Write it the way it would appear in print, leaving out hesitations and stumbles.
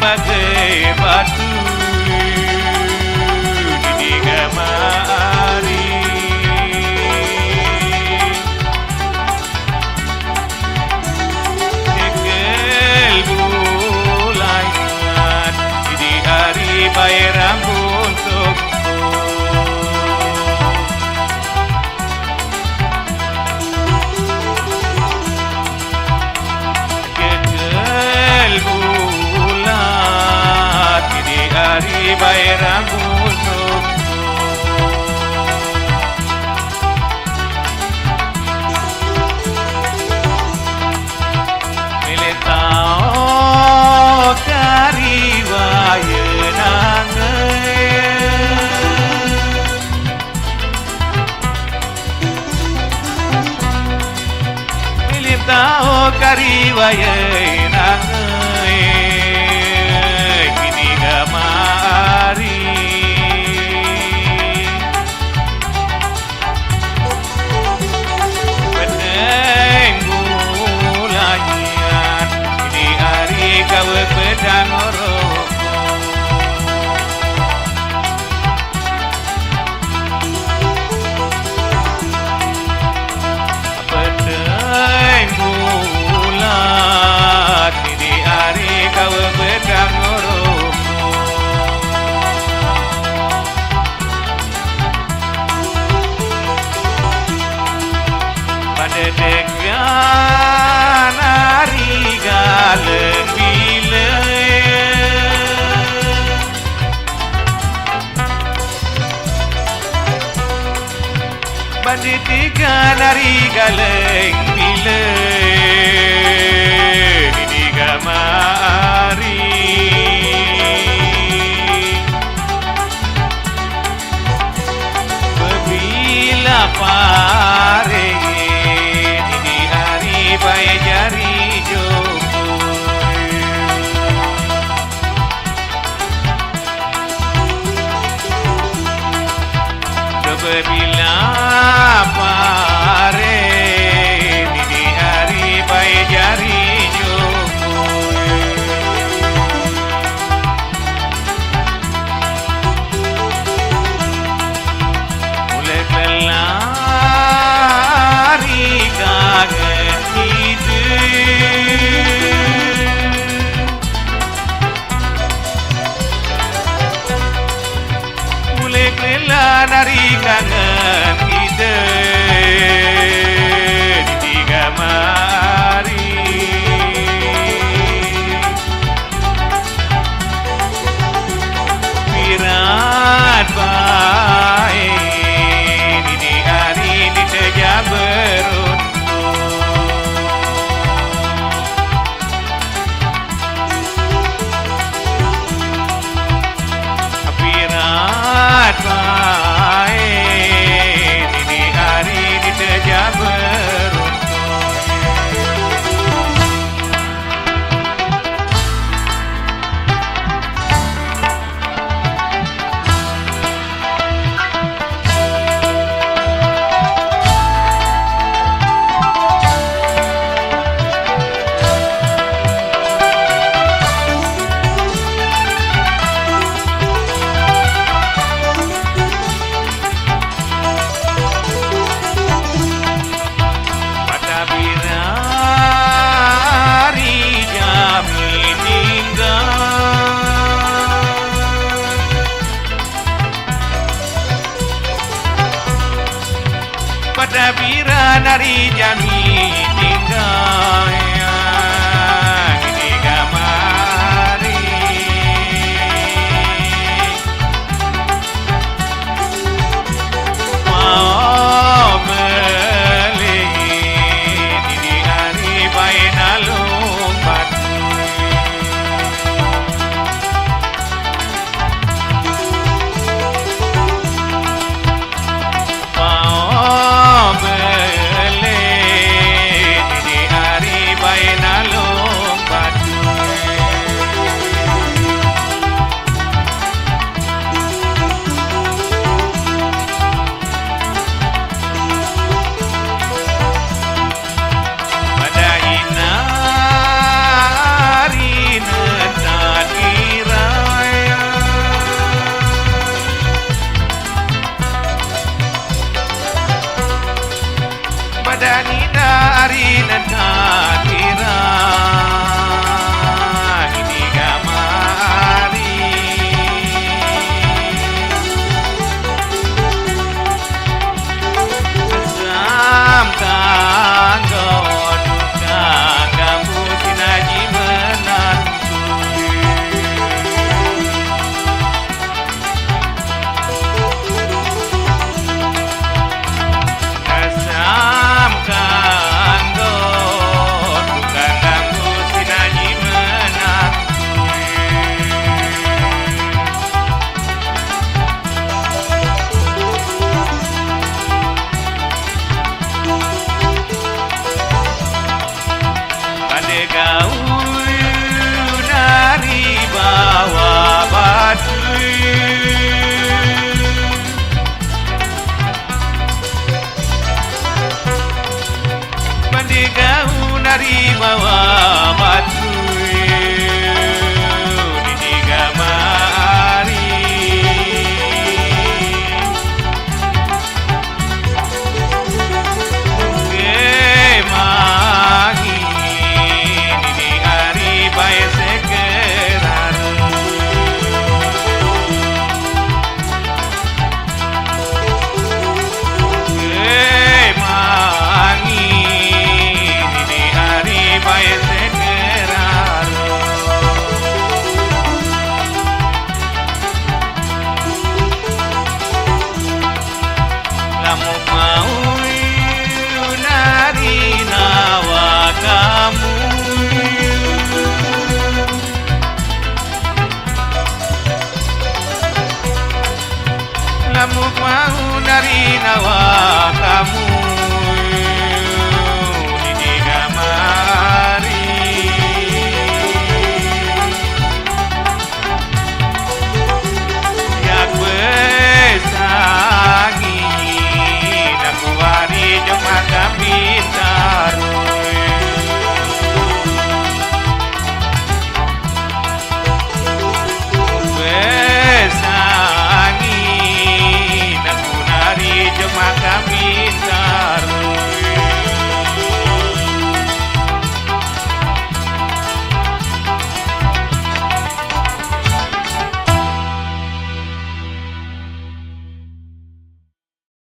bagai batu di kamari. Cekel bulan di hari bayram untuk bayram untuk milik tau kariwaya nangai milik tau kariwaya nangai kini gamari pedang bulanyan kini hari kau pedang orok pedang bulan kini hari kau pedang orok dengan hari galeng bila bandit dengan hari galeng bila di kamari bila pare baik jari jokoy Sebila pare di hari baik jari jokoy mulai pelari kaget mulai kelela dari kangen kita di kamari pirat baik di hari di teja beruntung baik di hari di teja beruntung pada bira dari jami tinggal di kamari mau beli di hari baik nalung batu beli Kamu mau dari nawa kamu